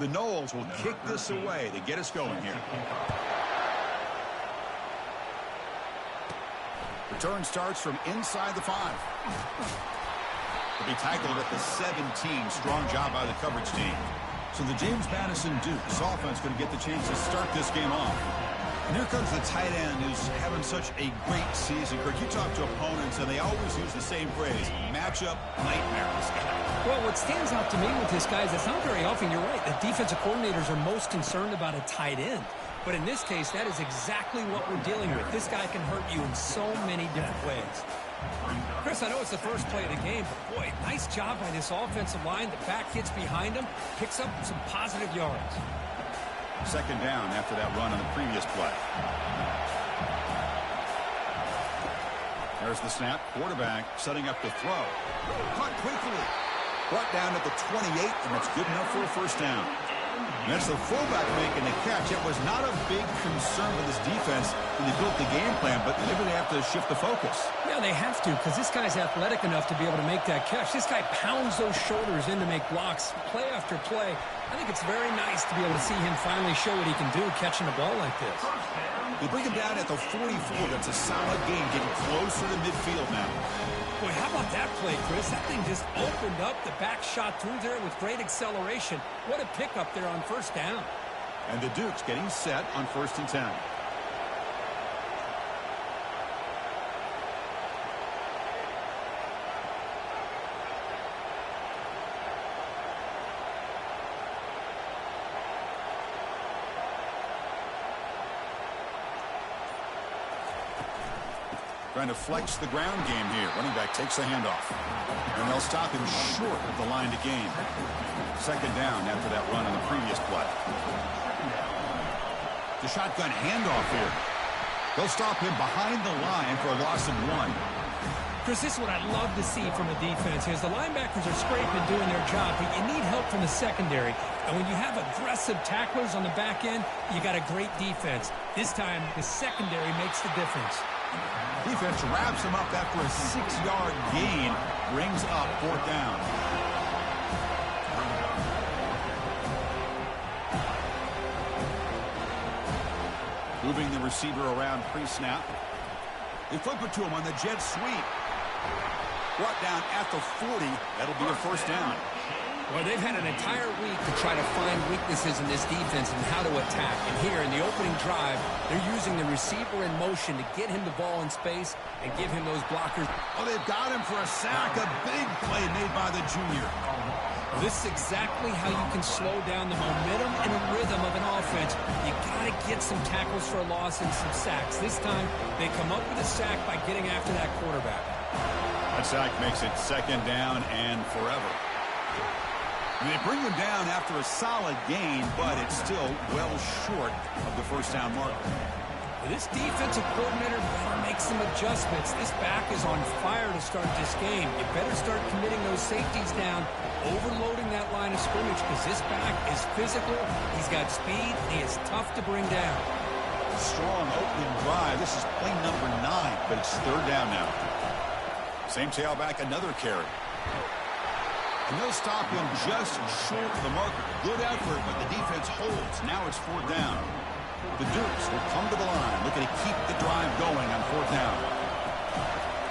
The Noles will kick this away to get us going here. Return starts from inside the 5. Will be tackled at the 17. Strong job by the coverage team. So the James Madison Dukes offense going to get the chance to start this game off. And here comes the tight end who's having such a great season. Kirk, you talk to opponents, and they always use the same phrase, matchup nightmare. Well, what stands out to me with this guy is it's not very often, you're right, the defensive coordinators are most concerned about a tight end. But in this case, that is exactly what we're dealing with. This guy can hurt you in so many different ways. Chris, I know it's the first play of the game, but boy, nice job by this offensive line. The back gets behind him, picks up some positive yards. Second down after that run on the previous play. There's the snap. Quarterback setting up the throw. Caught quickly. Brought down at the 28, and that's good enough for a first down. And that's the fullback making the catch. It was not a big concern for this defense when they built the game plan, but maybe they have to shift the focus. Yeah, they have to, because this guy's athletic enough to be able to make that catch. This guy pounds those shoulders in to make blocks play after play. I think it's very nice to be able to see him finally show what he can do catching the ball like this. They bring him down at the 44. That's a solid game, getting closer to midfield now. Boy, how about that play, Chris? That thing just opened up. The back shot through there with great acceleration. What a pickup there on first down. And the Dukes getting set on 1st and 10. Trying to flex the ground game here. Running back takes the handoff. And they'll stop him short of the line to gain. Second down after that run on the previous play. The shotgun handoff here. They'll stop him behind the line for a loss of 1. Chris, this is what I love to see from a defense. Is the linebackers are scraping, doing their job, but you need help from the secondary. And when you have aggressive tacklers on the back end, you got a great defense. This time, the secondary makes the difference. Defense wraps him up after a 6-yard gain. Brings up 4th down. Moving the receiver around pre-snap. They flip it to him on the jet sweep. Brought down at the 40. That'll be a first down. Well, they've had an entire week to try to find weaknesses in this defense and how to attack. And here in the opening drive, they're using the receiver in motion to get him the ball in space and give him those blockers. Oh, they've got him for a sack. A big play made by the junior. Well, this is exactly how you can slow down the momentum and rhythm of an offense. You got to get some tackles for a loss and some sacks. This time, they come up with a sack by getting after that quarterback. That sack makes it second down and forever. They bring him down after a solid gain, but it's still well short of the first down marker. This defensive coordinator better make some adjustments. This back is on fire to start this game. You better start committing those safeties down, overloading that line of scrimmage, because this back is physical, he's got speed, and he is tough to bring down. Strong opening drive. This is play number 9, but it's 3rd down now. Same tailback, another carry. And they'll stop him just short of the marker. Good effort, but the defense holds. Now it's 4th down. The Dukes will come to the line, looking to keep the drive going on 4th down.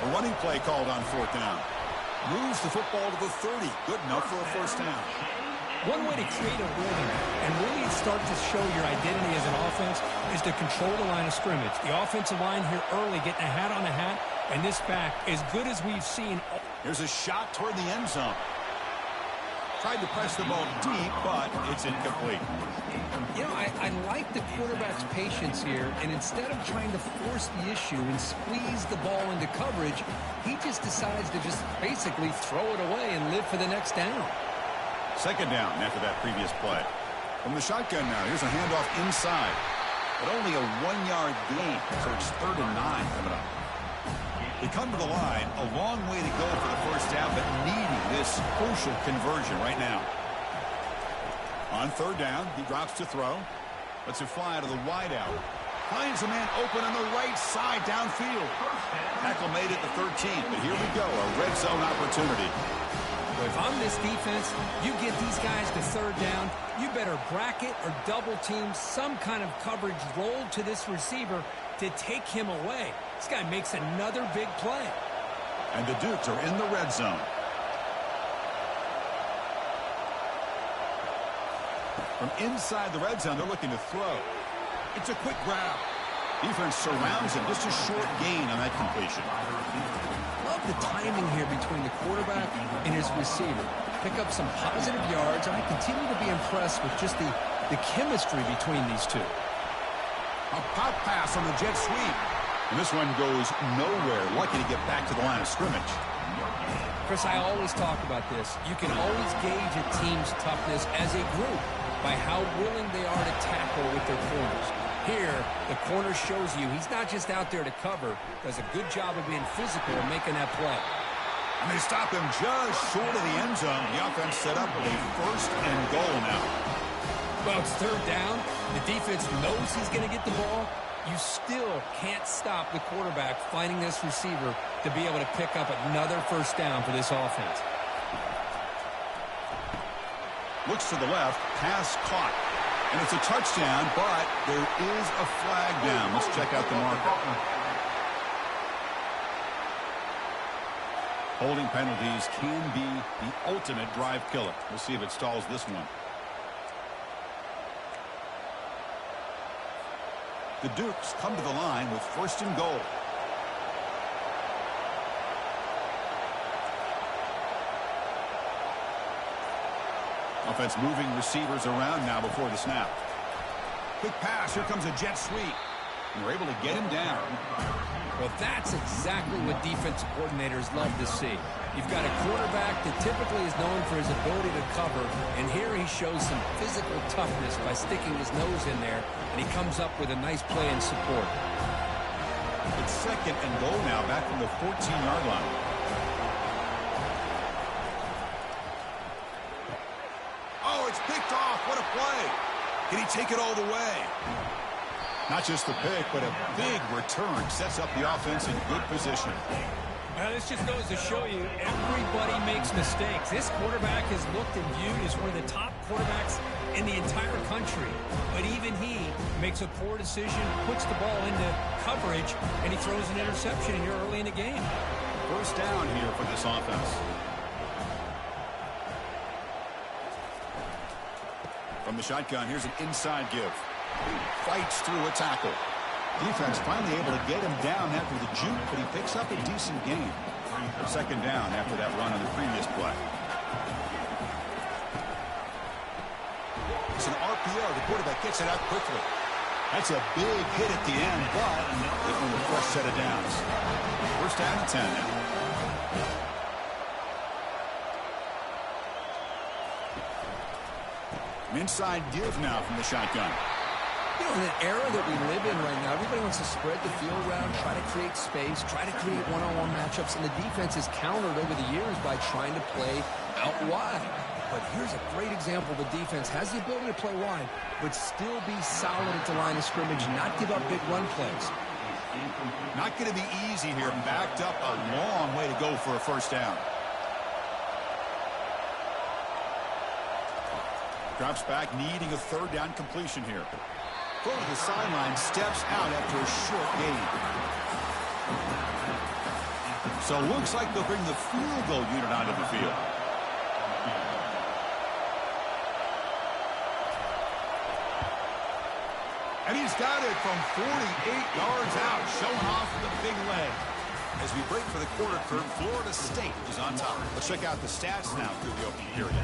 A running play called on 4th down. Moves the football to the 30. Good enough for a first down. One way to create a rhythm and really start to show your identity as an offense is to control the line of scrimmage. The offensive line here early getting a hat on a hat, and this back, as good as we've seen. Here's a shot toward the end zone. Tried to press the ball deep, but it's incomplete. You know, I like the quarterback's patience here, and instead of trying to force the issue and squeeze the ball into coverage, he just decides to just basically throw it away and live for the next down. Second down after that previous play. From the shotgun now, here's a handoff inside. But only a 1-yard gain, so it's 3rd and 9 coming up. They come to the line, a long way to go for the first down, but needing this crucial conversion right now. On 3rd down, he drops to throw. Lets it fly to the wideout. Finds a man open on the right side downfield. Tackle made at the 13, but here we go, a red zone opportunity. So if I'm this defense, you get these guys to third down, you better bracket or double team some kind of coverage roll to this receiver to take him away. This guy makes another big play. And the Dukes are in the red zone. From inside the red zone, they're looking to throw. It's a quick grab. Defense surrounds him. Just a short gain on that completion. Love the timing here between the quarterback and his receiver. Pick up some positive yards, and I continue to be impressed with just the chemistry between these two. A pop pass on the jet sweep. And this one goes nowhere. Lucky to get back to the line of scrimmage. Chris, I always talk about this. You can always gauge a team's toughness as a group by how willing they are to tackle with their corners. Here, the corner shows you he's not just out there to cover, does a good job of being physical and making that play. And they stop him just short of the end zone. The offense set up a first and goal now. Well, it's third down. The defense knows he's going to get the ball. You still can't stop the quarterback finding this receiver to be able to pick up another first down for this offense. Looks to the left, pass caught. And it's a touchdown, but there is a flag down. Let's check out the marker. Holding penalties can be the ultimate drive killer. We'll see if it stalls this one. The Dukes come to the line with first and goal. Offense moving receivers around now before the snap. Quick pass. Here comes a jet sweep. And we're able to get him down. Well, that's exactly what defensive coordinators love to see. You've got a quarterback that typically is known for his ability to cover, and here he shows some physical toughness by sticking his nose in there, and he comes up with a nice play in support. It's second and goal now, back from the 14-yard line. Oh, it's picked off. What a play. Can he take it all the way? Not just the pick, but a big return sets up the offense in good position. Well, this just goes to show you everybody makes mistakes. This quarterback is looked and viewed as one of the top quarterbacks in the entire country. But even he makes a poor decision, puts the ball into coverage, and he throws an interception here early in the game. First down here for this offense. From the shotgun, here's an inside give. Fights through a tackle. Defense finally able to get him down after the juke, but he picks up a decent gain. Second down after that run on the previous play. It's an RPO. The quarterback gets it out quickly. That's a big hit at the end, but they win a fresh set of downs. First down and 10 now. An inside give now from the shotgun. You know, in an era that we live in right now, everybody wants to spread the field around, try to create space, try to create one-on-one matchups, and the defense is countered over the years by trying to play out wide. But here's a great example. The defense has the ability to play wide, but still be solid at the line of scrimmage, not give up big run plays. Not going to be easy here. Backed up a long way to go for a first down. Drops back, needing a third down completion here. Go to the sideline, steps out after a short gain. So it looks like they'll bring the field goal unit onto the field. And he's got it from 48 yards out, showing off the big leg. As we break for the quarter third, Florida State is on top. Let's check out the stats now through the opening period.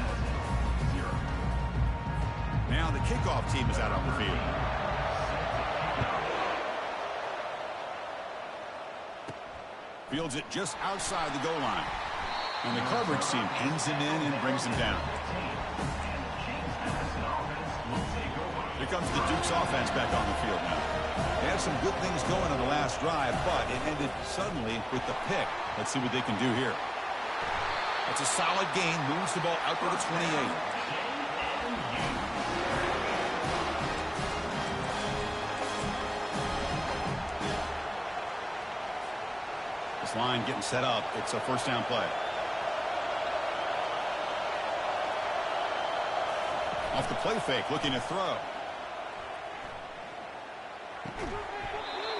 Now the kickoff team is out on the field. Fields it just outside the goal line. And the coverage team pins him in and brings him down. Here comes the Dukes offense back on the field now. They had some good things going on the last drive, but it ended suddenly with the pick. Let's see what they can do here. That's a solid gain. Moves the ball out to the 28. Line getting set up. It's a first down play. Off the play fake, looking to throw.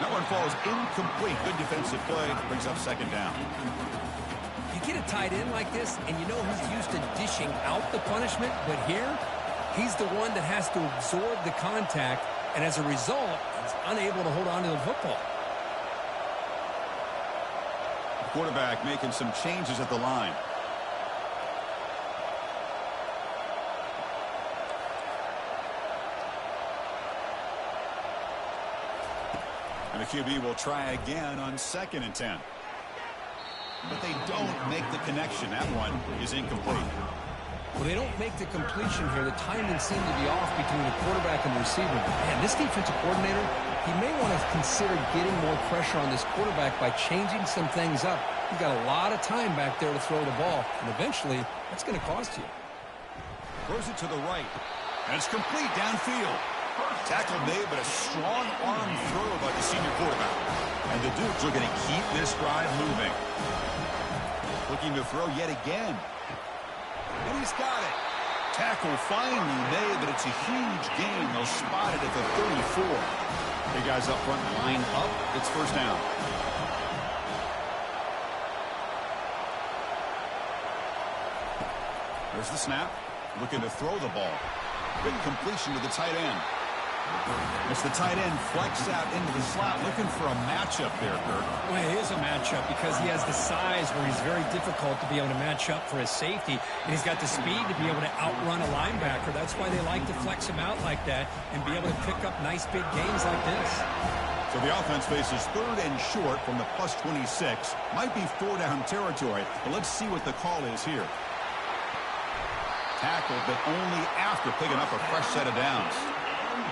That one falls incomplete. Good defensive play. Brings up second down. You get a tight end like this, and you know he's used to dishing out the punishment, but here, he's the one that has to absorb the contact, and as a result, he's unable to hold on to the football. The quarterback making some changes at the line. And the QB will try again on 2nd and 10. But they don't make the connection. That one is incomplete. Well, they don't make the completion here. The timing seemed to be off between the quarterback and the receiver. Man, this defensive coordinator, he may want to consider getting more pressure on this quarterback by changing some things up. You've got a lot of time back there to throw the ball, and eventually, that's going to cost you. Throws it to the right. And it's complete downfield. Tackle made, but a strong arm throw by the senior quarterback. And the Dukes are going to keep this drive moving. Looking to throw yet again. And he's got it. Tackle finally made, but it's a huge gain. They'll spot it at the 34. The guys up front line up. It's first down. There's the snap. Looking to throw the ball. Big completion to the tight end. It's the tight end flex out into the slot, looking for a matchup there, Kirk. Well, it is a matchup because he has the size where he's very difficult to be able to match up for his safety, and he's got the speed to be able to outrun a linebacker. That's why they like to flex him out like that and be able to pick up nice big gains like this. So the offense faces 3rd and short from the plus 26. Might be 4-down territory, but let's see what the call is here. Tackled, but only after picking up a fresh set of downs.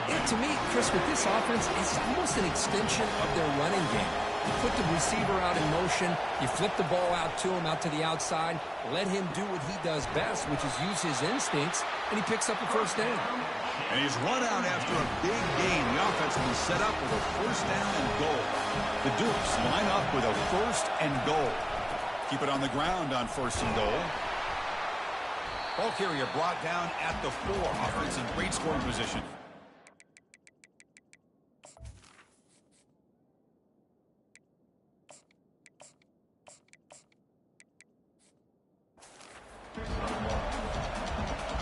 Yeah, to me, Chris, with this offense, it's almost an extension of their running game. You put the receiver out in motion, you flip the ball out to him, out to the outside, let him do what he does best, which is use his instincts, and he picks up a first down. And he's run out after a big gain. The offense will be set up with a first down and goal. The Dukes line up with a first and goal. Keep it on the ground on first and goal. Ball carrier brought down at the 4. Offense in great scoring position.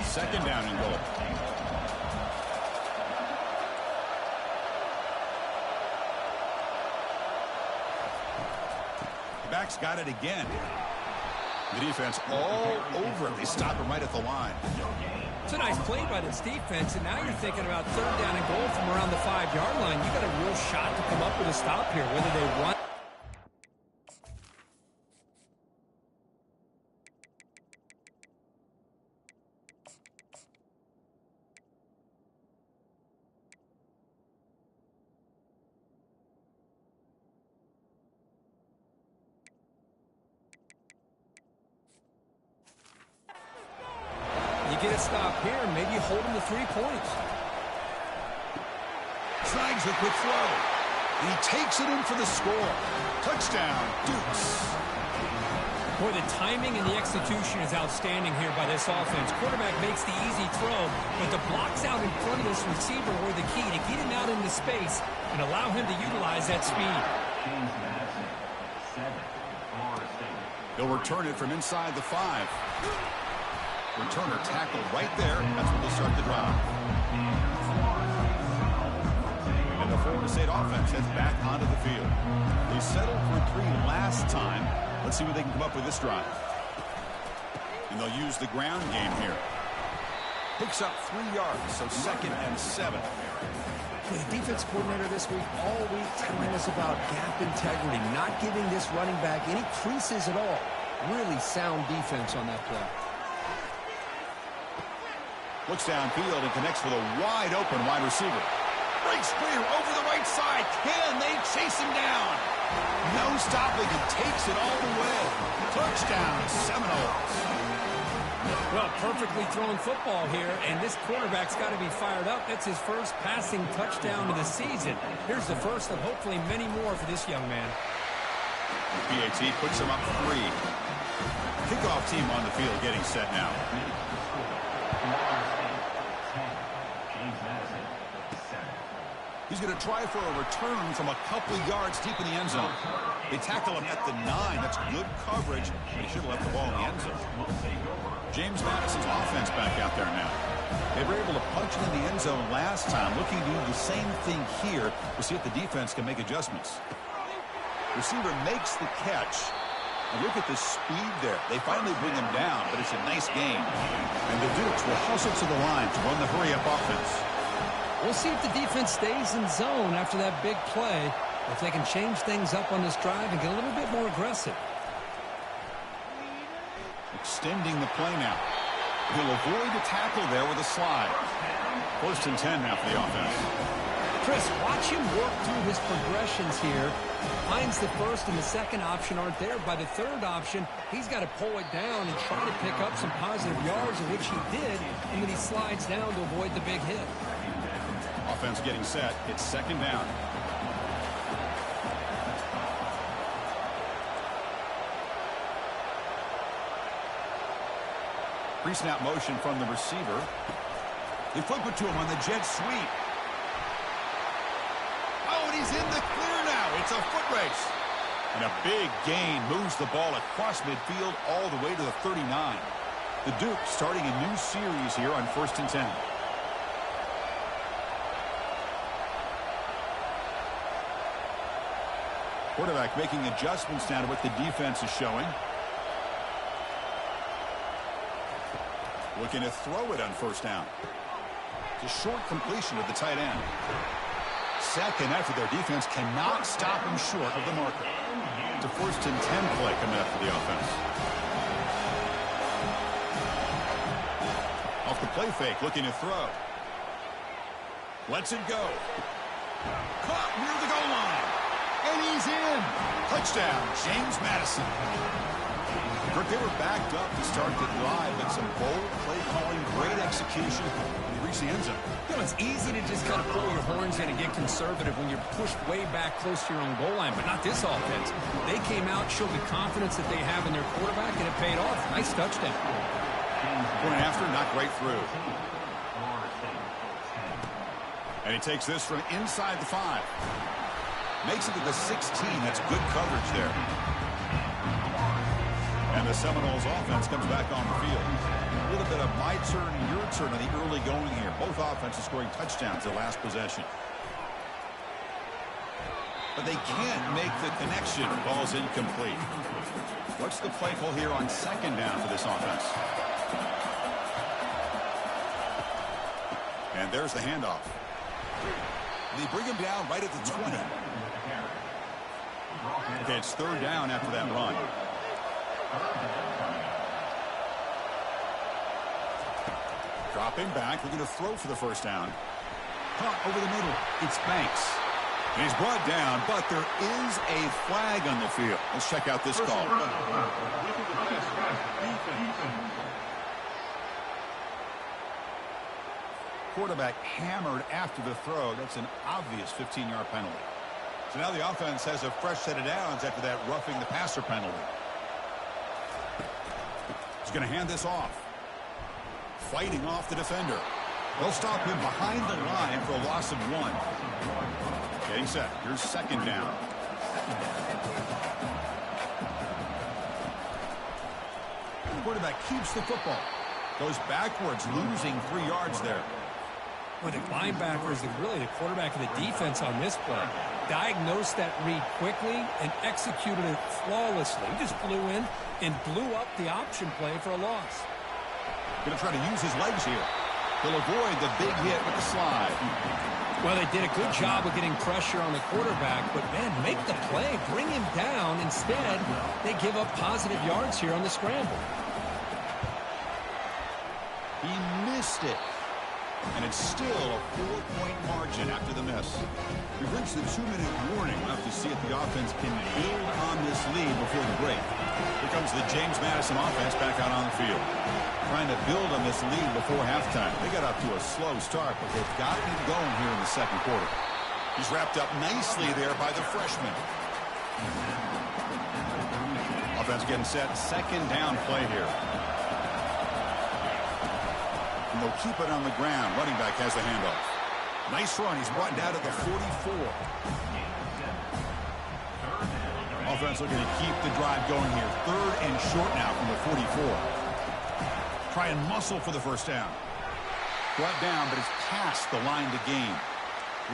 Second down and goal. Back's got it again. The defense all over it. They stop him right at the line. It's a nice play by this defense, and now you're thinking about 3rd down and goal from around the 5-yard line. You got a real shot to come up with a stop here, whether they run. Get a stop here, and maybe hold him to 3 points. Tries a quick throw. And he takes it in for the score. Touchdown, Dukes. Boy, the timing and the execution is outstanding here by this offense. Quarterback makes the easy throw, but the blocks out in front of this receiver were the key to get him out into space and allow him to utilize that speed. They'll return it from inside the 5. Returner tackled right there. That's when they'll start the drive. And the Florida State offense heads back onto the field. They settled for 3 last time. Let's see what they can come up with this drive. And they'll use the ground game here. Picks up 3 yards, so 2nd and 7. The defense coordinator this week, all week, telling us about gap integrity, not giving this running back any creases at all. Really sound defense on that play. Looks downfield and connects with a wide-open wide receiver. Breaks clear over the right side. Can they chase him down? No stopping. He takes it all the way. Touchdown, Seminoles. Well, perfectly thrown football here, and this quarterback's got to be fired up. That's his first passing touchdown of the season. Here's the first of hopefully many more for this young man. PAT puts him up 3. Kickoff team on the field getting set now. going to try for a return from a couple of yards deep in the end zone. They tackle him at the 9. That's good coverage. They should have left the ball in the end zone. James Madison's offense back out there now. They were able to punch it in the end zone last time, looking to do the same thing here to see if the defense can make adjustments. Receiver makes the catch. And look at the speed there. They finally bring him down, but it's a nice gain. And the Dukes will hustle to the line to run the hurry-up offense. We'll see if the defense stays in zone after that big play, if they can change things up on this drive and get a little bit more aggressive. Extending the play now. He'll avoid the tackle there with a slide. 1st and 10 now for the offense. Chris, watch him work through his progressions here. Finds the first and the second option aren't there. By the third option, he's got to pull it down and try to pick up some positive yards, of which he did, and then he slides down to avoid the big hit. Offense getting set. It's 2nd down. Pre-snap motion from the receiver. They flip it to him on the jet sweep. Oh, and he's in the clear now. It's a foot race. And a big gain moves the ball across midfield all the way to the 39. The Dukes starting a new series here on 1st and 10. Quarterback making adjustments now to what the defense is showing. Looking to throw it on 1st down. It's a short completion of the tight end. 2nd after their defense cannot stop him short of the marker. It's a 1st and 10 play coming up for the offense. Off the play fake, looking to throw. Lets it go. Caught near the goal line. And he's in. Touchdown, James Madison. Kirk, they were backed up to start the drive, but some bold play calling, great execution, and they reached the end zone. You know, it's easy to just kind of pull your horns in and get conservative when you're pushed way back close to your own goal line, but not this offense. They came out, showed the confidence that they have in their quarterback, and it paid off. Nice touchdown. Point after, knocked right through. And he takes this from inside the 5. Makes it to the 16. That's good coverage there. And the Seminoles offense comes back on the field. A little bit of my turn, your turn on the early going here. Both offenses scoring touchdowns their last possession. But they can't make the connection. Ball's incomplete. What's the play call here on 2nd down for this offense? And there's the handoff. They bring him down right at the 20. Okay, it's 3rd down after that run. Dropping back, looking to throw for the 1st down. Caught over the middle. It's Banks. And he's brought down, but there is a flag on the field. Let's check out this call. Quarterback hammered after the throw. That's an obvious 15-yard penalty. So now the offense has a fresh set of downs after that roughing the passer penalty. He's going to hand this off. Fighting off the defender. They'll stop him behind the line for a loss of 1. Getting set. Here's 2nd down. The quarterback keeps the football. Goes backwards, losing 3 yards there. Well, the linebackers, really the quarterback of the defense on this play, diagnosed that read quickly and executed it flawlessly. He just flew in and blew up the option play for a loss. Going to try to use his legs here. He'll avoid the big hit with the slide. Well, they did a good job of getting pressure on the quarterback, but, man, make the play, bring him down. Instead, they give up positive yards here on the scramble. He missed it. And it's still a 4-point margin after the miss. We've reached the 2-minute warning. We'll have to see if the offense can build on this lead before the break. Here comes the James Madison offense back out on the field. Trying to build on this lead before halftime. They got off to a slow start, but they've gotten it going here in the 2nd quarter. He's wrapped up nicely there by the freshman. Offense getting set. 2nd down play here. And they'll keep it on the ground. Running back has the handoff. Nice run. He's brought down to the 44. Offense looking to keep the drive going here. 3rd and short now from the 44. Try and muscle for the first down. Brought down, but it's past the line to gain.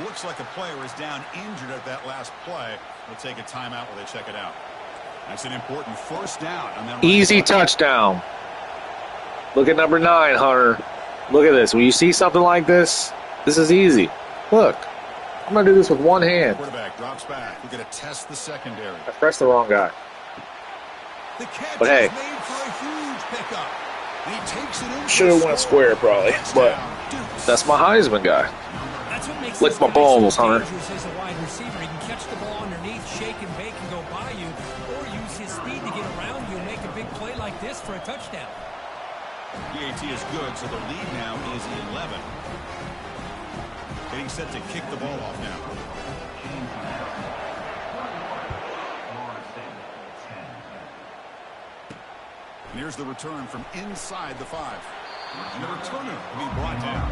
Looks like a player is down injured at that last play. They'll take a timeout while they check it out. That's an important first down. On that easy touchdown. Look at number 9, Hunter. Look at this. When you see something like this, this is easy. Look. I'm going to do this with one hand. Quarterback drops back. We're going to test the secondary. I pressed the wrong guy. The catch but hey, is made for a huge pickup. And he takes it in. Should have went square probably, but that's my Heisman guy. That's what makes Lick my balls, Hunter. As a wide receiver, he can catch the ball underneath, shake and bake, and go by you, or use his speed to get around you and make a big play like this for a touchdown. PAT is good, so the lead now is 11. Getting set to kick the ball off now. And here's the return from inside the 5. And the returner will be brought down.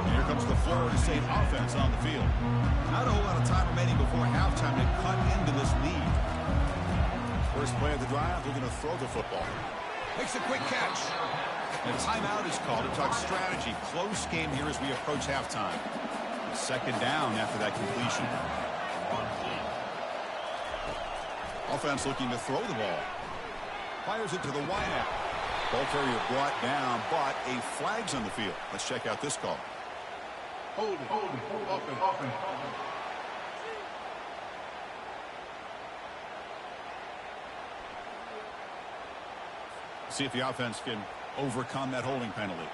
And here comes the Florida State offense on the field. Not a whole lot of time remaining before halftime to cut into this lead. First play of the drive, they're going to throw the football. Makes a quick catch. And a timeout is called to talk strategy. Close game here as we approach halftime. 2nd down after that completion. Offense looking to throw the ball. Fires it to the wideout. Ball carrier brought down, but a flag's on the field. Let's check out this call. Hold it. Offense. See if the offense can overcome that holding penalty.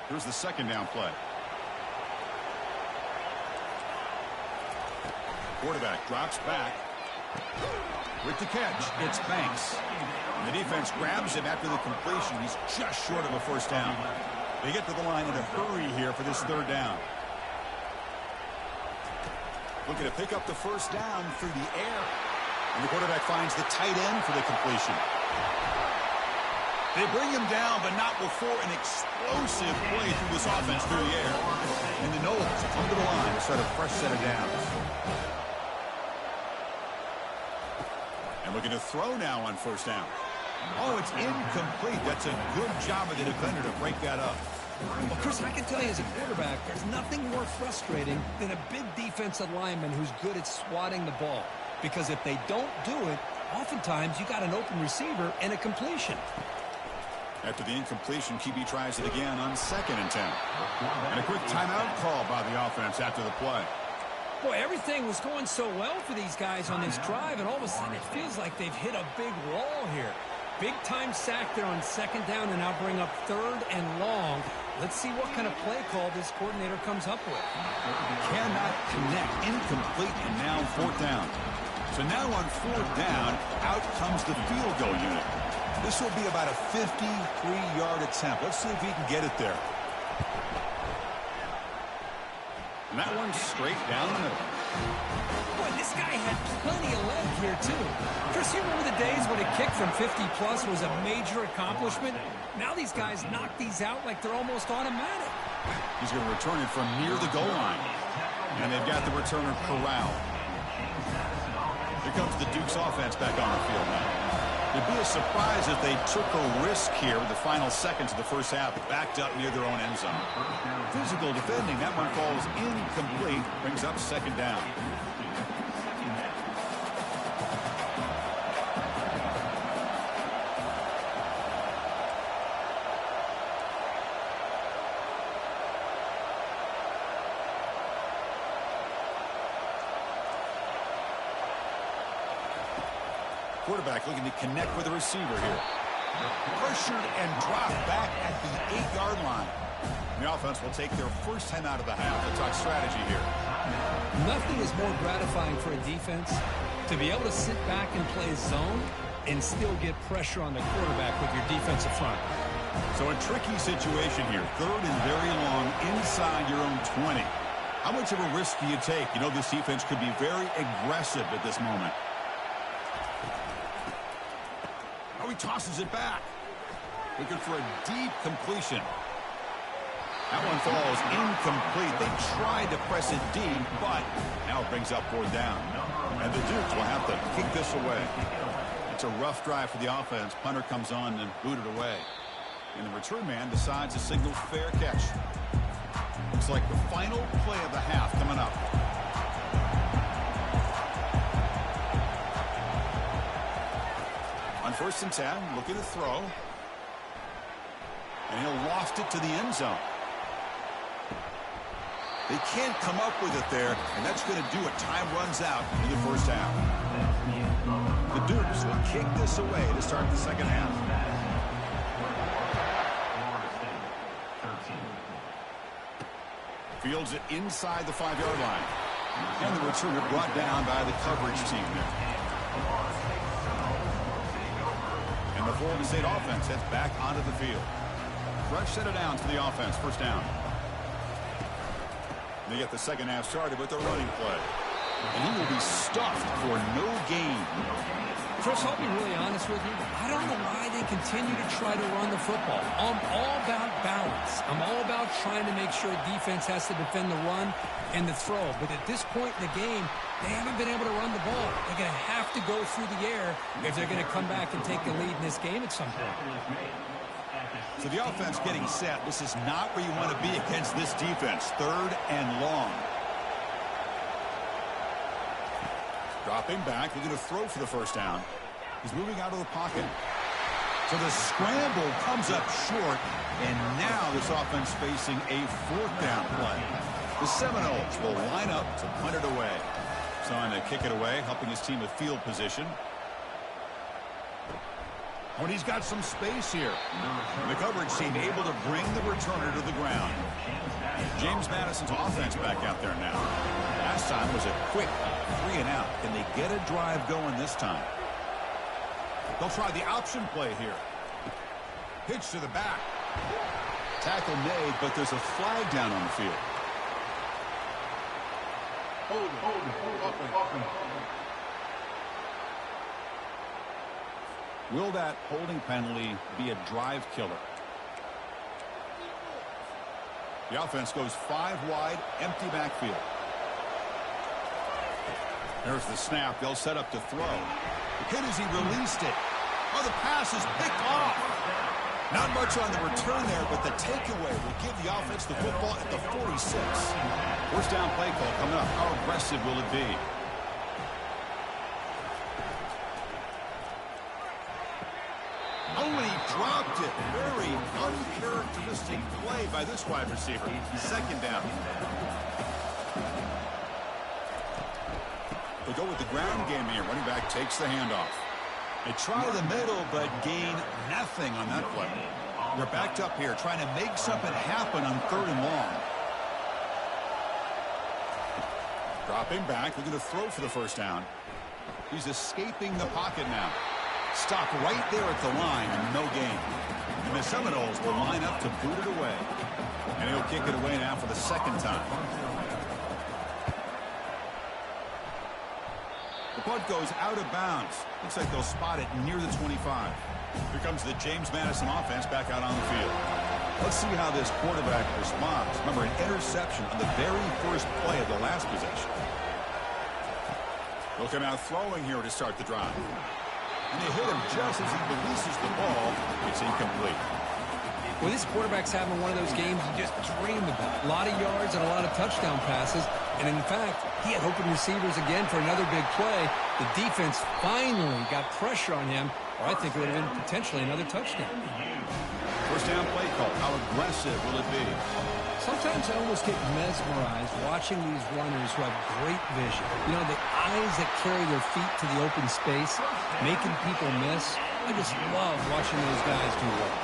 Here's the 2nd down play. Quarterback drops back. With the catch, it's Banks. And the defense grabs him after the completion. He's just short of a first down. They get to the line in a hurry here for this 3rd down. Looking to pick up the first down through the air. And the quarterback finds the tight end for the completion. They bring him down, but not before an explosive play through this offense through the air. And the Noles come to the line to start a fresh set of downs. And looking to throw now on first down. Oh, it's incomplete. That's a good job of the defender to break that up. Well, Chris, I can tell you as a quarterback, there's nothing more frustrating than a big defensive lineman who's good at swatting the ball. Because if they don't do it, oftentimes you got an open receiver and a completion. After the incompletion, QB tries it again on 2nd and 10. And a quick timeout call by the offense after the play. Boy, everything was going so well for these guys on this drive, and all of a sudden it feels like they've hit a big wall here. Big-time sack there on 2nd down, and now bring up 3rd and long. Let's see what kind of play call this coordinator comes up with. Cannot connect. Incomplete, and now 4th down. So now on 4th down, out comes the field goal unit. This will be about a 53-yard attempt. Let's see if he can get it there. And that one's straight down the middle. Boy, this guy had plenty of leg here, too. Chris, you remember the days when a kick from 50-plus was a major accomplishment? Now these guys knock these out like they're almost automatic. He's going to return it from near the goal line. And they've got the returner corralled. Here comes the Duke's offense back on the field now. It'd be a surprise if they took a risk here in the final seconds of the first half, backed up near their own end zone. Physical defending, that one falls incomplete, brings up 2nd down. Quarterback looking to connect with the receiver here. Pressured and dropped back at the 8-yard line. The offense will take their first time out of the half. Let's talk strategy here. Nothing is more gratifying for a defense to be able to sit back and play zone and still get pressure on the quarterback with your defensive front. So a tricky situation here. 3rd and very long inside your own 20. How much of a risk do you take? You know, this defense could be very aggressive at this moment. Oh, he tosses it back. Looking for a deep completion. That one falls incomplete. They tried to press it deep, but now it brings up 4th down. And the Dukes will have to kick this away. It's a rough drive for the offense. Punter comes on and booted away. And the return man decides to signal fair catch. Looks like the final play of the half coming up. On 1st and 10, looking to throw. And he'll loft it to the end zone. They can't come up with it there, and that's going to do it. Time runs out in the 1st half. The Dukes will kick this away to start the 2nd half. Fields it inside the 5-yard line. And the returner brought down by the coverage team there. And the Florida State offense heads back onto the field. Fresh set of downs for the offense. 1st down. They get the 2nd half started with their running play. And he will be stuffed for no gain. Chris, I'll be really honest with you. I don't know why they continue to try to run the football. I'm all about balance. I'm all about trying to make sure defense has to defend the run and the throw. But at this point in the game, they haven't been able to run the ball. They're going to have to go through the air if they're going to come back and take the lead in this game at some point. So the offense getting set. This is not where you want to be against this defense. 3rd and long. Dropping back. They're going to throw for the 1st down. He's moving out of the pocket. So the scramble comes up short. And now this offense facing a 4th down play. The Seminoles will line up to punt it away. Trying to kick it away, helping his team with field position. When he's got some space here. The coverage team able to bring the returner to the ground. James Madison's offense back out there now. Last time was a quick 3 and out. Can they get a drive going this time? They'll try the option play here. Pitch to the back. Tackle made, but there's a flag down on the field. Hold it. Will that holding penalty be a drive killer? The offense goes 5 wide, empty backfield. There's the snap. They'll set up to throw. The hit as he released it. Oh, the pass is picked off. Not much on the return there, but the takeaway will give the offense the football at the 46. 1st down play call coming up. How aggressive will it be? Oh, and he dropped it. Very uncharacteristic play by this wide receiver. 2nd down. They go with the ground game here. Running back takes the handoff. They try the middle, but gain nothing on that play. They're backed up here, trying to make something happen on 3rd and long. Dropping back. They're going to throw for the 1st down. He's escaping the pocket now. Stop right there at the line and no gain. And the Seminoles will line up to boot it away. And he'll kick it away now for the 2nd time. The punt goes out of bounds. Looks like they'll spot it near the 25. Here comes the James Madison offense back out on the field. Let's see how this quarterback responds. Remember, an interception on the very first play of the last possession. They'll come out throwing here to start the drive. And they hit him just as he releases the ball. It's incomplete. Well, this quarterback's having one of those games you just dreamed about. A lot of yards and a lot of touchdown passes. And in fact, he had open receivers again for another big play. The defense finally got pressure on him, or I think it would have been potentially another touchdown. 1st down play call. How aggressive will it be? Sometimes I almost get mesmerized watching these runners who have great vision. You know, the eyes that carry their feet to the open space, making people miss. I just love watching those guys do well.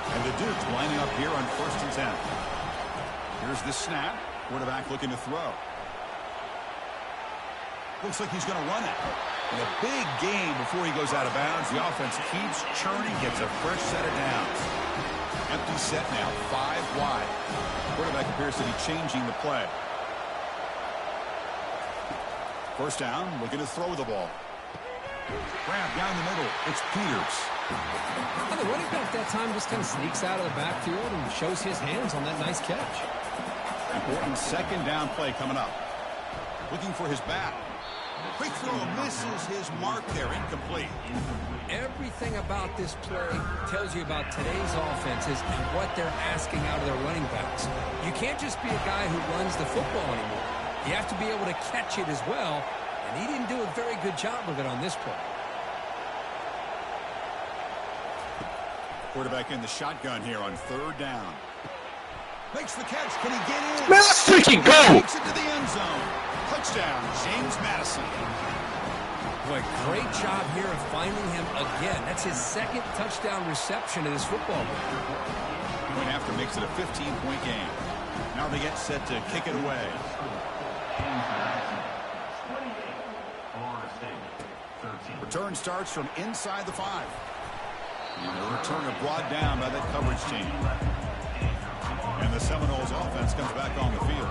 And the Dukes lining up here on 1st and 10. Here's the snap. Quarterback looking to throw. Looks like he's going to run it. And a big gain before he goes out of bounds. The offense keeps churning, gets a fresh set of downs. Empty set now, 5 wide. Quarterback appears to be changing the play. 1st down, looking to throw the ball. Grab down the middle. It's Peters. And the running back that time just kind of sneaks out of the backfield and shows his hands on that nice catch. Important second down play coming up. Looking for his back. Quick throw misses his mark there. Incomplete. Everything about this play tells you about today's offenses and what they're asking out of their running backs. You can't just be a guy who runs the football anymore. You have to be able to catch it as well, and he didn't do a very good job of it on this play. Quarterback in the shotgun here on third down. Makes the catch. Can he get in? Let's freaking go! Takes it to the end zone. Touchdown, James Madison. Boy, great job here of finding him again. That's his second touchdown reception of this football game. Point after makes it a 15-point game. Now they get set to kick it away. Return starts from inside the 5. And the return are brought down by that coverage team. And the Seminoles offense comes back on the field.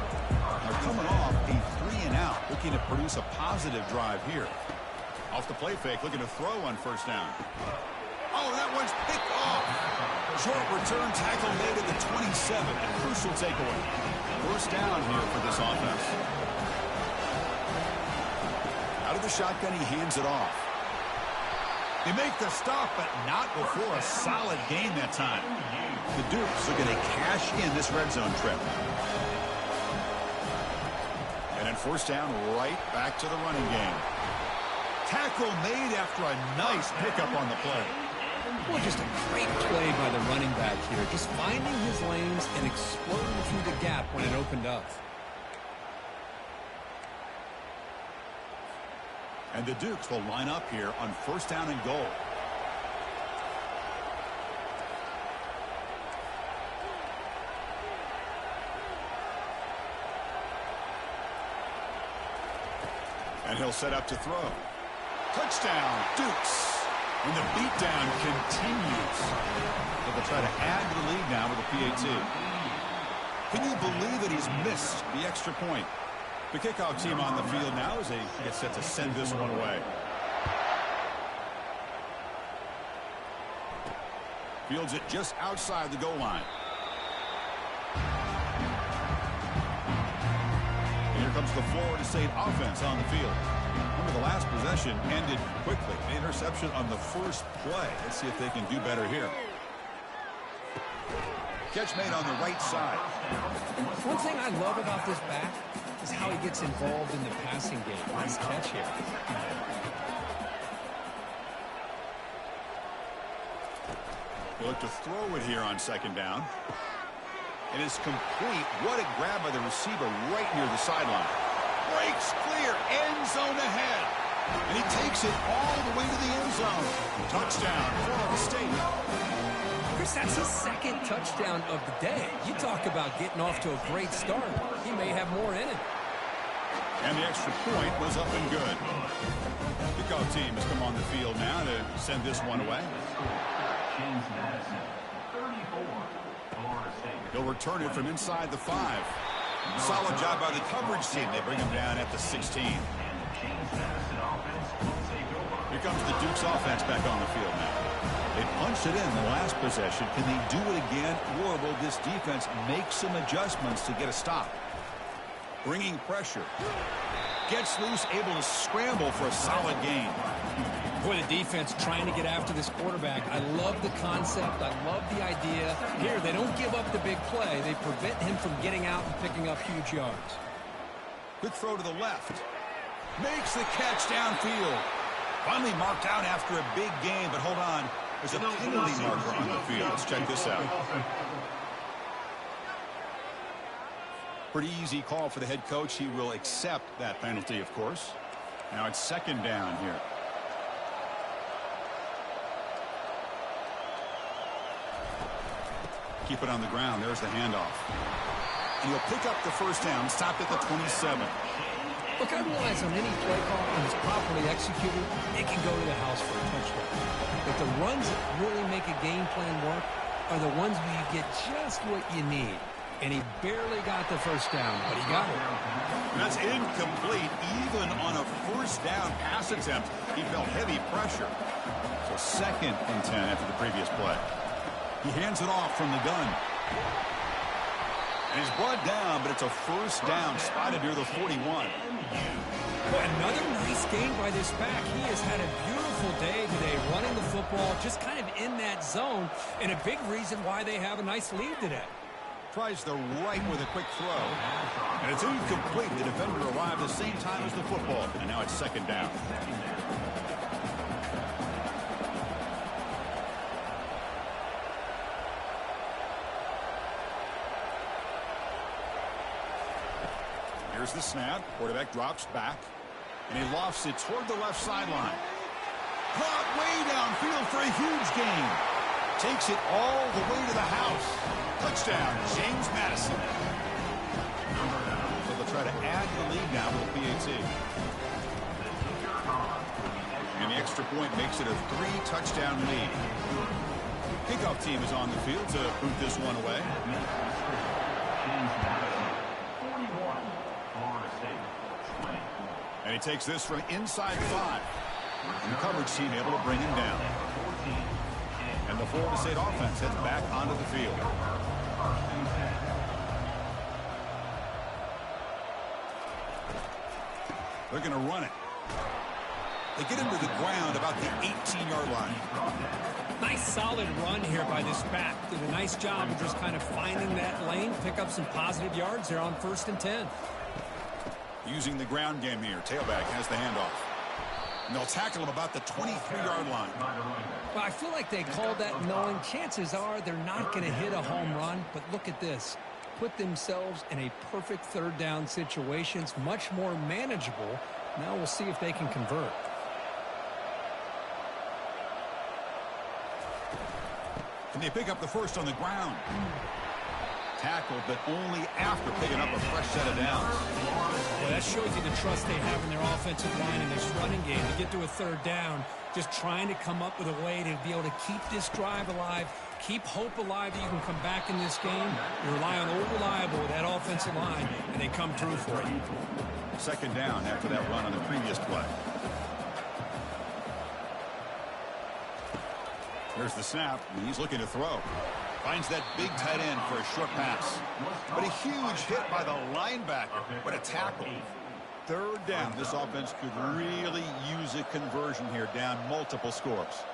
They're coming off a 3-and-out, looking to produce a positive drive here. Off the play fake, looking to throw on first down. Oh, that one's picked off. Short return tackle made at the 27. A crucial takeaway. First down here for this offense. Out of the shotgun, he hands it off. They make the stop, but not before a solid gain that time. The Dukes are going to cash in this red zone trip. And then first down, right back to the running game. Tackle made after a nice pickup on the play. Well, just a great play by the running back here. Just finding his lanes and exploding through the gap when it opened up. And the Dukes will line up here on first down and goal. And he'll set up to throw. Touchdown, Dukes. And the beatdown continues. So they'll try to add to the lead now with a PAT. Can you believe that he's missed the extra point? The kickoff team on the field now as they get set to send this one away. Fields it just outside the goal line. Here comes the Florida State offense on the field. Remember, the last possession ended quickly. The interception on the first play. Let's see if they can do better here. Catch made on the right side. One thing I love about this back is how he gets involved in the passing game. Nice catch here. They look to throw it here on second down. It is complete. What a grab by the receiver right near the sideline. Breaks clear. End zone ahead. And he takes it all the way to the end zone. Touchdown, Florida State. Chris, that's his second touchdown of the day. You talk about getting off to a great start. He may have more in it. And the extra point was up and good. The kickoff team has come on the field now to send this one away. He'll return it from inside the 5. Solid job by the coverage team. They bring him down at the 16. Here comes the Dukes offense back on the field now. They punched it in the last possession. Can they do it again, or will this defense make some adjustments to get a stop? Bringing pressure. Gets loose, able to scramble for a solid gain. Boy, the defense trying to get after this quarterback. I love the concept. I love the idea. Here, they don't give up the big play. They prevent him from getting out and picking up huge yards. Good throw to the left. Makes the catch downfield. Finally marked out after a big game, but hold on. There's a penalty marker on the field. Let's check this out. Pretty easy call for the head coach. He will accept that penalty, of course. Now it's second down here. Keep it on the ground. There's the handoff. And he'll pick up the first down, stopped at the 27. Look, I realize on any play call, when it's properly executed, it can go to the house for a touchdown. But the runs that really make a game plan work are the ones where you get just what you need. and he barely got the first down, but he got it. That's incomplete. Even on a first down pass attempt, he felt heavy pressure. So 2nd and 10 after the previous play. He hands it off from the gun. And he's brought down, but it's a first down spotted near the 41. Well, another nice gain by this back. He has had a beautiful day today running the football, just kind of in that zone, and a big reason why they have a nice lead today. Tries the right with a quick throw. And it's incomplete. The defender arrived the same time as the football. And now it's 2nd down. Here's the snap. Quarterback drops back. And he lofts it toward the left sideline. Caught way downfield for a huge gain. Takes it all the way to the house. Touchdown, James Madison. So they'll try to add the lead now with a PAT. And the extra point makes it a 3-touchdown lead. Kickoff team is on the field to boot this one away. And he takes this from inside 5. The coverage team able to bring him down. And the Florida State offense heads back onto the field. They're going to run it. They get him to the ground about the 18-yard line. Nice solid run here by this back. Did a nice job of just kind of finding that lane, pick up some positive yards there on 1st and 10. Using the ground game here. Tailback has the handoff. And they'll tackle him about the 23-yard line. Well, I feel like they called that knowing chances are they're not going to hit a home run. But look at this. Put themselves in a perfect 3rd down situation. It's much more manageable. Now we'll see if they can convert. Can they pick up the first on the ground? Tackled, but only after picking up a fresh set of downs. Well, that shows you the trust they have in their offensive line in this running game. To get to a 3rd down, just trying to come up with a way to be able to keep this drive alive, keep hope alive that you can come back in this game. You rely on old reliable with that offensive line, and they come through for you. 2nd down after that run on the previous play. Here's the snap, and he's looking to throw. Finds that big tight end for a short pass. But a huge hit by the linebacker. What a tackle. 3rd down. This offense could really use a conversion here, down multiple scores.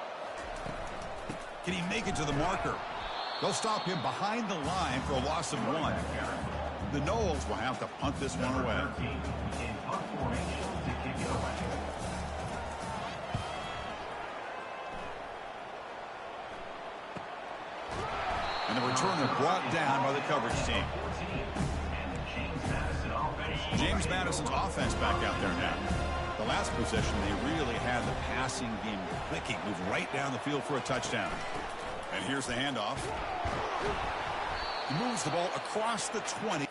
Can he make it to the marker? They'll stop him behind the line for a loss of 1. The Noles will have to punt this one away. And the returner brought down by the coverage team. James Madison's offense back out there now. The last possession, they really had the passing game clicking. Moved right down the field for a touchdown. And here's the handoff. He moves the ball across the 20.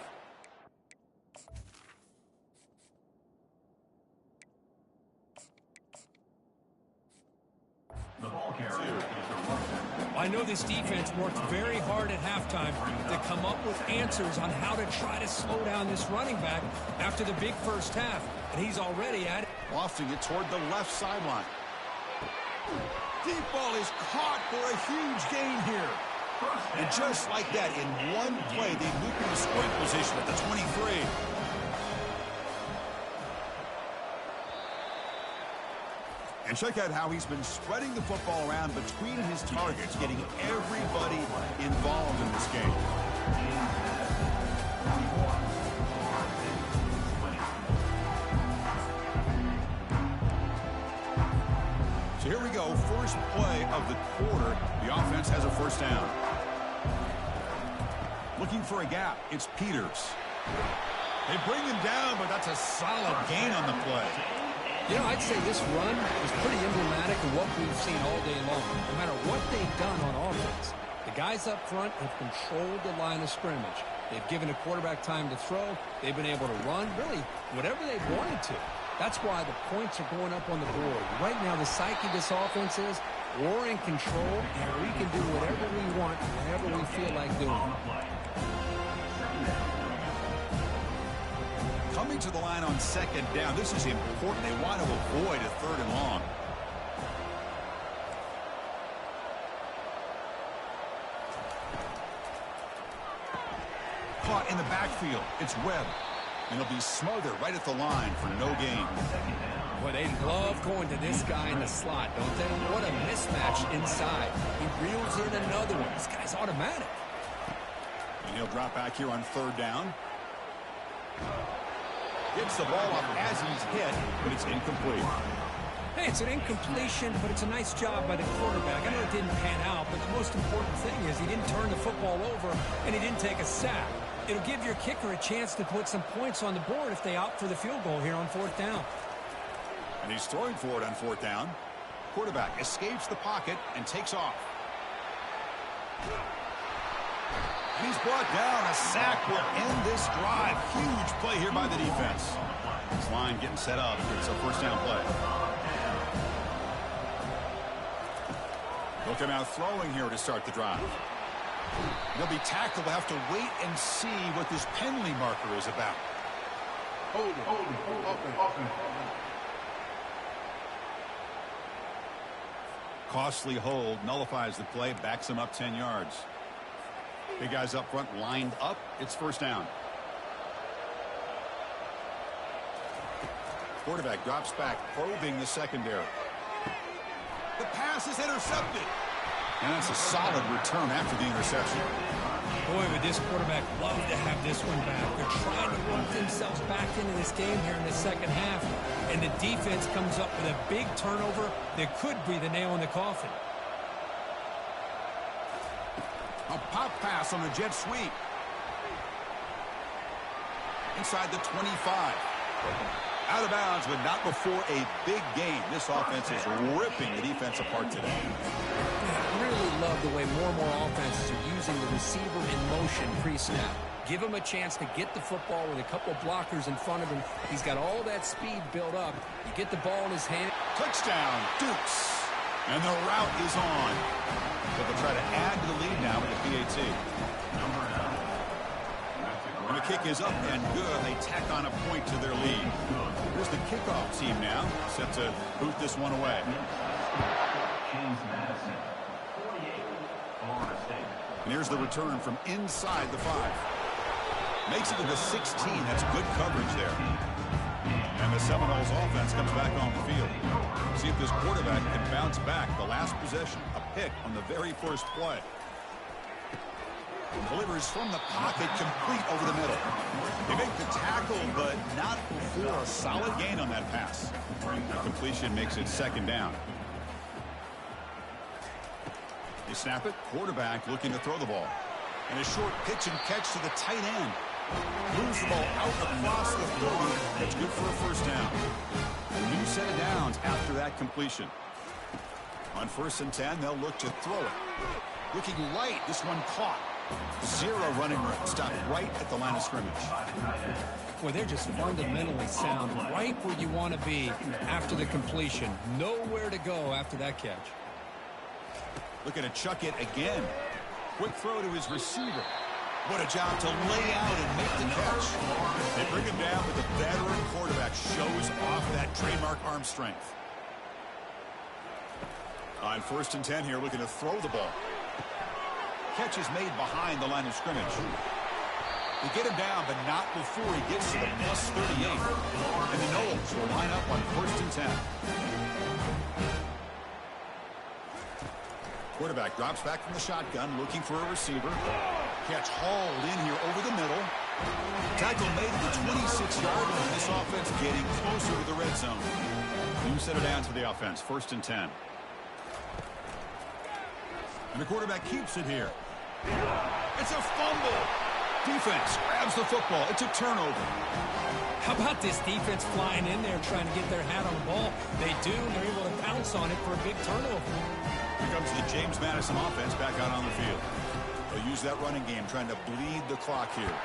I know this defense worked very hard at halftime to come up with answers on how to try to slow down this running back after the big first half. And he's already at it. Lofting it toward the left sideline. Deep ball is caught for a huge gain here. And just like that, in one play, they moved into scoring position at the 23. And check out how he's been spreading the football around between his targets, getting everybody involved in this game. So here we go, first play of the quarter. The offense has a first down. Looking for a gap, it's Peters. They bring him down, but that's a solid gain on the play. You know, I'd say this run is pretty emblematic of what we've seen all day long. No matter what they've done on offense, the guys up front have controlled the line of scrimmage. They've given a quarterback time to throw. They've been able to run, really, whatever they've wanted to. That's why the points are going up on the board. Right now, the psyche of this offense is we're in control, and we can do whatever we want, whenever we feel like doing it. Coming to the line on second down. This is important. They want to avoid a third and long. Caught in the backfield. It's Webb. And he'll be smothered right at the line for no gain. Well, they love going to this guy in the slot, don't they? What a mismatch inside. He reels in another one. This guy's automatic. And he'll drop back here on third down. Gets the ball up as he's hit, but it's incomplete. Hey, it's an incompletion, but it's a nice job by the quarterback. I know it didn't pan out, but the most important thing is he didn't turn the football over and he didn't take a sack. It'll give your kicker a chance to put some points on the board if they opt for the field goal here on fourth down. And he's throwing for it on fourth down. Quarterback escapes the pocket and takes off. He's brought down. A sack will end this drive. Huge play here by the defense. This line getting set up. It's a first down play. They'll come out throwing here to start the drive. They'll be tackled. They'll have to wait and see what this penalty marker is about. Costly hold nullifies the play, backs him up 10 yards. Big guys up front lined up. It's first down. Quarterback drops back, probing the secondary. The pass is intercepted. And that's a solid return after the interception. Boy, would this quarterback love to have this one back. They're trying to work themselves back into this game here in the second half. And the defense comes up with a big turnover that could be the nail in the coffin. A pop pass on a jet sweep. Inside the 25. Out of bounds, but not before a big game. This offense is ripping the defense apart today. I really love the way more and more offenses are using the receiver in motion pre-snap. Give him a chance to get the football with a couple blockers in front of him. He's got all that speed built up. You get the ball in his hand. Touchdown, Dukes. And the route is on. But they'll try to add to the lead now with the PAT. And the kick is up and good. They tack on a point to their lead. Here's the kickoff team now, set to boot this one away. And here's the return from inside the 5. Makes it to the 16. That's good coverage there. And the Seminoles offense comes back on the field. See if this quarterback can bounce back. The last possession, a pick on the very first play. Delivers from the pocket, complete over the middle. They make the tackle, but not before a solid gain on that pass. The completion makes it second down. They snap it. Quarterback looking to throw the ball. And a short pitch and catch to the tight end. Moves the ball out across the 30. It's good for a first down. A new set of downs after that completion. On 1st and 10, they'll look to throw it. Looking light. This one caught. Zero running room. Stopped right at the line of scrimmage. Well, they're just fundamentally sound. Right where you want to be after the completion. Nowhere to go after that catch. Looking to chuck it again. Quick throw to his receiver. What a job to lay out and make the catch. They bring him down, but the veteran quarterback shows off that trademark arm strength. On 1st and 10 here, looking to throw the ball. Catch is made behind the line of scrimmage. They get him down, but not before he gets to the plus 38. And the Noles will line up on 1st and 10. Quarterback drops back from the shotgun, looking for a receiver. Catch hauled in here over the middle. Tackle made at the 26-yard line. This offense getting closer to the red zone. New set of downs for the offense. 1st and 10. And the quarterback keeps it here. It's a fumble. Defense grabs the football. It's a turnover. How about this defense flying in there trying to get their hat on the ball? They do, and they're able to pounce on it for a big turnover. Here comes the James Madison offense back out on the field. They'll use that running game, trying to bleed the clock here.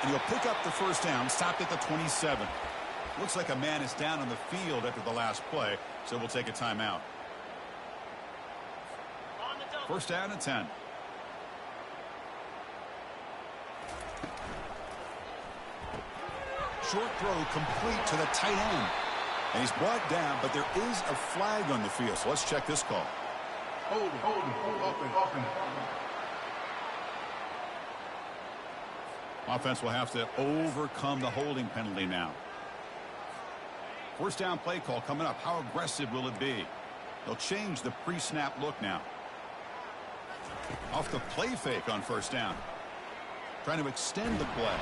And he'll pick up the first down, stopped at the 27. Looks like a man is down on the field after the last play, so we'll take a timeout. First down and 10. Short throw complete to the tight end. And he's brought down, but there is a flag on the field. So let's check this call. Hold Offense will have to overcome the holding penalty now. First down play call coming up. How aggressive will it be? They'll change the pre-snap look now. Off the play fake on first down. Trying to extend the play.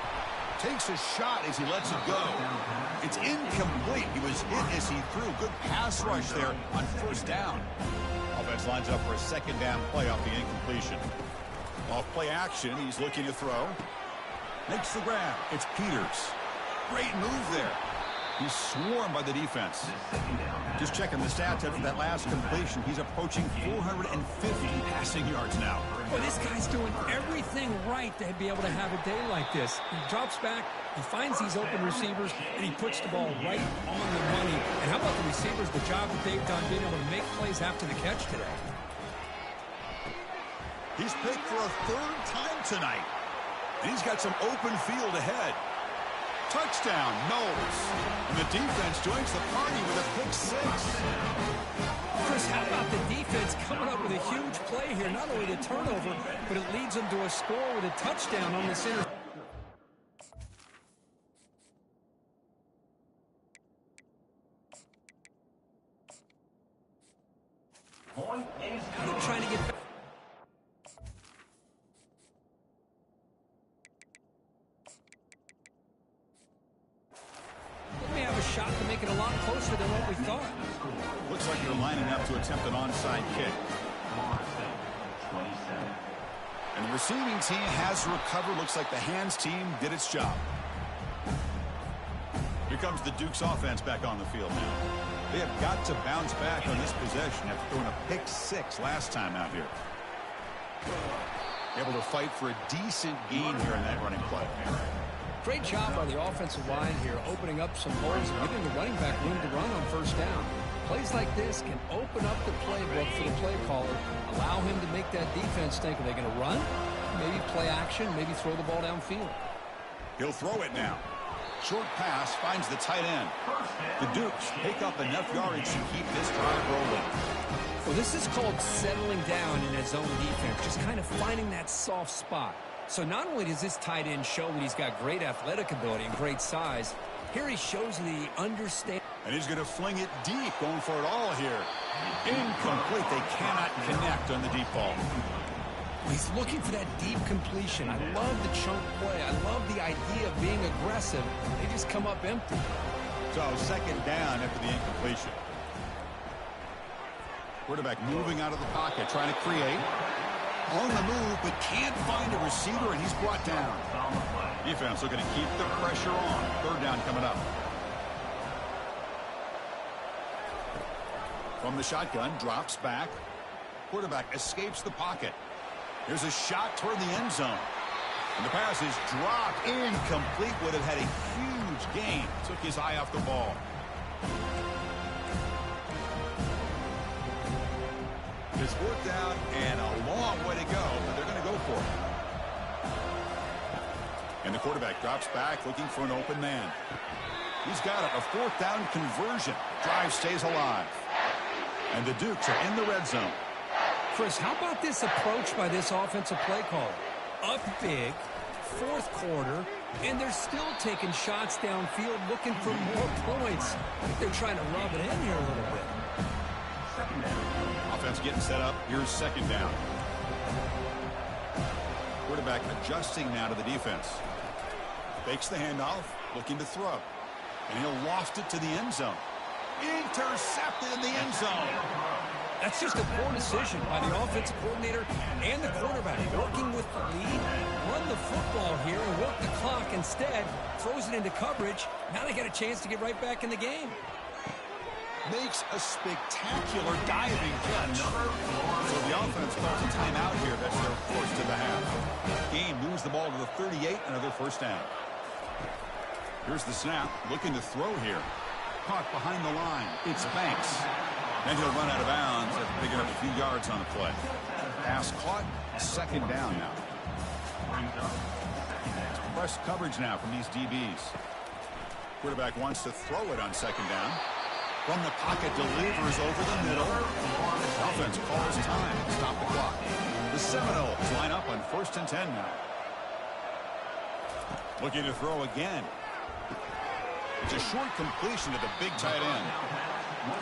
Takes a shot as he lets it go. It's incomplete. He was hit as he threw. Good pass rush there on first down. Offense lines up for a second down play off the incompletion. Off play action, he's looking to throw. Makes the grab. It's Peters. Great move there. He's swarmed by the defense. Just checking the stats after that last completion. He's approaching 450 passing yards now. Well, this guy's doing everything right to be able to have a day like this. He drops back, he finds these open receivers, and he puts the ball right on the money. And how about the receivers, the job that they've done being able to make plays after the catch today? He's picked for a third time tonight. And he's got some open field ahead. Touchdown, Knowles. And the defense joins the party with a pick six. Chris, how about the defense coming up with a huge play here? Not only the turnover, but it leads them to a score with a touchdown on this interception. They're trying to get back. Shot to make it a lot closer than what we thought. Looks like they're lining up to attempt an onside kick. And the receiving team has recovered. Looks like the hands team did its job. Here comes the Duke's offense back on the field now. They have got to bounce back on this possession after throwing a pick six last time out here. Able to fight for a decent gain here in that running play. Great job by the offensive line here, opening up some holes and giving the running back room to run on first down. Plays like this can open up the playbook for the play caller, allow him to make that defense think, are they going to run? Maybe play action, maybe throw the ball downfield. He'll throw it now. Short pass finds the tight end. The Dukes pick up enough yardage to keep this drive rolling. Well, this is called settling down in his zone defense, just kind of finding that soft spot. So not only does this tight end show that he's got great athletic ability and great size, here he shows that he understands. And he's going to fling it deep, going for it all here. Incomplete. They cannot connect on the deep ball. He's looking for that deep completion. I love the chunk play. I love the idea of being aggressive. They just come up empty. So second down after the incompletion. Quarterback moving out of the pocket, trying to create. On the move, but can't find a receiver, and he's brought down. Defense looking to keep the pressure on. Third down coming up. From the shotgun, drops back. Quarterback escapes the pocket. Here's a shot toward the end zone. And the pass is dropped. Incomplete. Would have had a huge gain. Took his eye off the ball. It's worked out and a long way to go, but they're going to go for it. And the quarterback drops back looking for an open man. He's got it, a fourth down conversion. Drive stays alive. And the Dukes are in the red zone. Chris, how about this approach by this offensive play caller? Up big, fourth quarter, and they're still taking shots downfield looking for more points. I think they're trying to rub it in here a little bit. Offense getting set up. Here's second down. Quarterback adjusting now to the defense. Fakes the handoff, looking to throw. And he'll loft it to the end zone. Intercepted in the end zone. That's just a poor decision by the offensive coordinator and the quarterback. Working with the lead, run the football here and work the clock. Instead, throws it into coverage. Now they got a chance to get right back in the game. Makes a spectacular diving catch. So the offense calls a timeout here. That's their first of the half. Game moves the ball to the 38, another first down. Here's the snap, looking to throw here. Caught behind the line. It's Banks. And he'll run out of bounds after picking up a few yards on the play. Pass caught, second down now. Press coverage now from these DBs. Quarterback wants to throw it on second down. From the pocket, delivers over the middle. Offense calls time. Stop the clock. The Seminoles line up on 1st and 10 now. Looking to throw again. It's a short completion to the big tight end.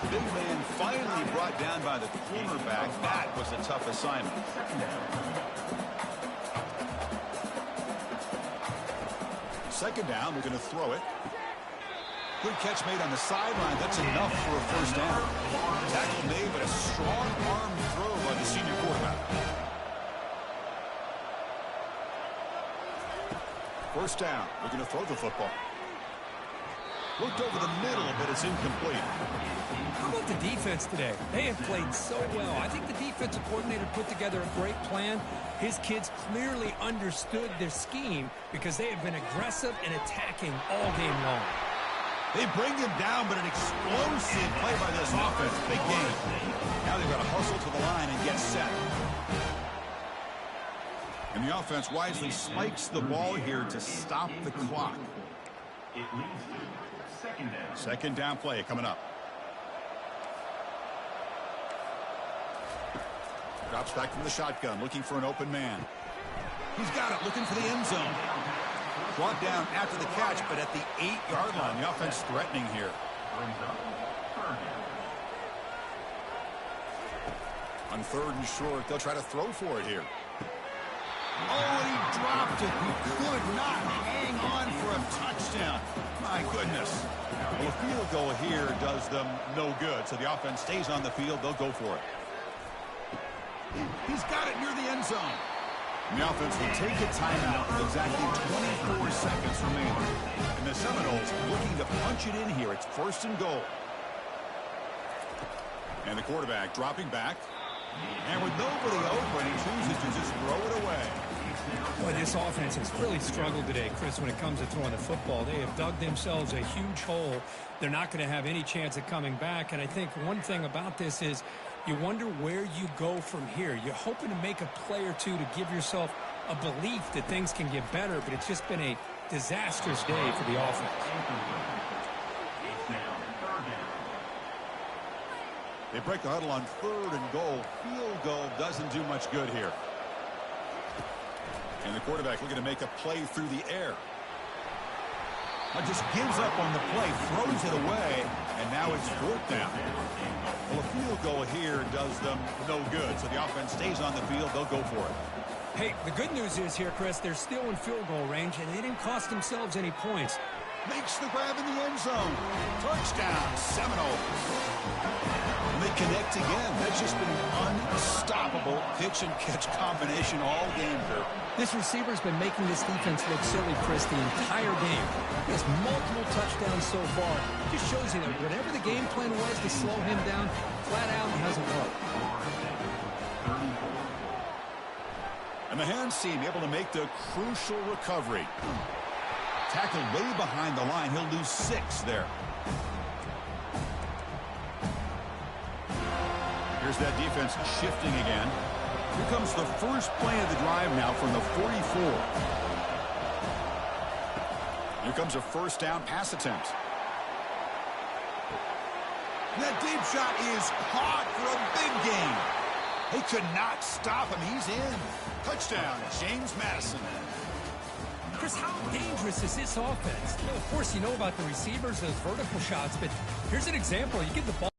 Big man finally brought down by the cornerback. That was a tough assignment. Second down, they're going to throw it. Good catch made on the sideline. That's enough for a first down. Tackle made, but a strong arm throw by the senior quarterback. First down. We're going to throw the football. Looked over the middle, but it's incomplete. How about the defense today? They have played so well. I think the defensive coordinator put together a great plan. His kids clearly understood their scheme because they have been aggressive and attacking all game long. They bring him down, but an explosive play by this offense. Big game. Now they've got to hustle to the line and get set. And the offense wisely spikes the ball here to stop the clock. It leads to second down. Second down play coming up. Drops back from the shotgun, looking for an open man. He's got it, looking for the end zone. Brought down after the catch, but at the 8-yard line. The offense threatening here. On 3rd and short, they'll try to throw for it here. Oh, and he dropped it. He could not hang on for a touchdown. My goodness. Well, a field goal here does them no good. So the offense stays on the field. They'll go for it. He's got it near the end zone. And the offense will take a timeout with exactly 24 seconds remaining. And the Seminoles looking to punch it in here. It's 1st and goal. And the quarterback dropping back. And with nobody open, he chooses to just throw it away. Boy, this offense has really struggled today, Chris, when it comes to throwing the football. They have dug themselves a huge hole. They're not going to have any chance of coming back. And I think one thing about this is you wonder where you go from here. You're hoping to make a play or two to give yourself a belief that things can get better, but it's just been a disastrous day for the offense. They break the huddle on 3rd and goal. Field goal doesn't do much good here. And the quarterback looking to make a play through the air. Just gives up on the play, throws it away, and now it's 4th down. Well, a field goal here does them no good, so the offense stays on the field. They'll go for it. Hey, the good news is here, Chris, they're still in field goal range, and they didn't cost themselves any points. Makes the grab in the end zone. Touchdown, Seminoles. And they connect again. That's just been an unstoppable pitch-and-catch combination all game here. This receiver's been making this defense look silly, Chris, the entire game. He has multiple touchdowns so far. Just shows you that whatever the game plan was to slow him down, flat out hasn't worked. And the hands team able to make the crucial recovery. Tackled way behind the line. He'll lose 6 there. Here's that defense shifting again. Here comes the first play of the drive now from the 44. Here comes a first down pass attempt. That deep shot is caught for a big gain. They could not stop him. He's in. Touchdown, James Madison. Chris, how dangerous is this offense? Well, of course, you know about the receivers, those vertical shots, but here's an example. You get the ball.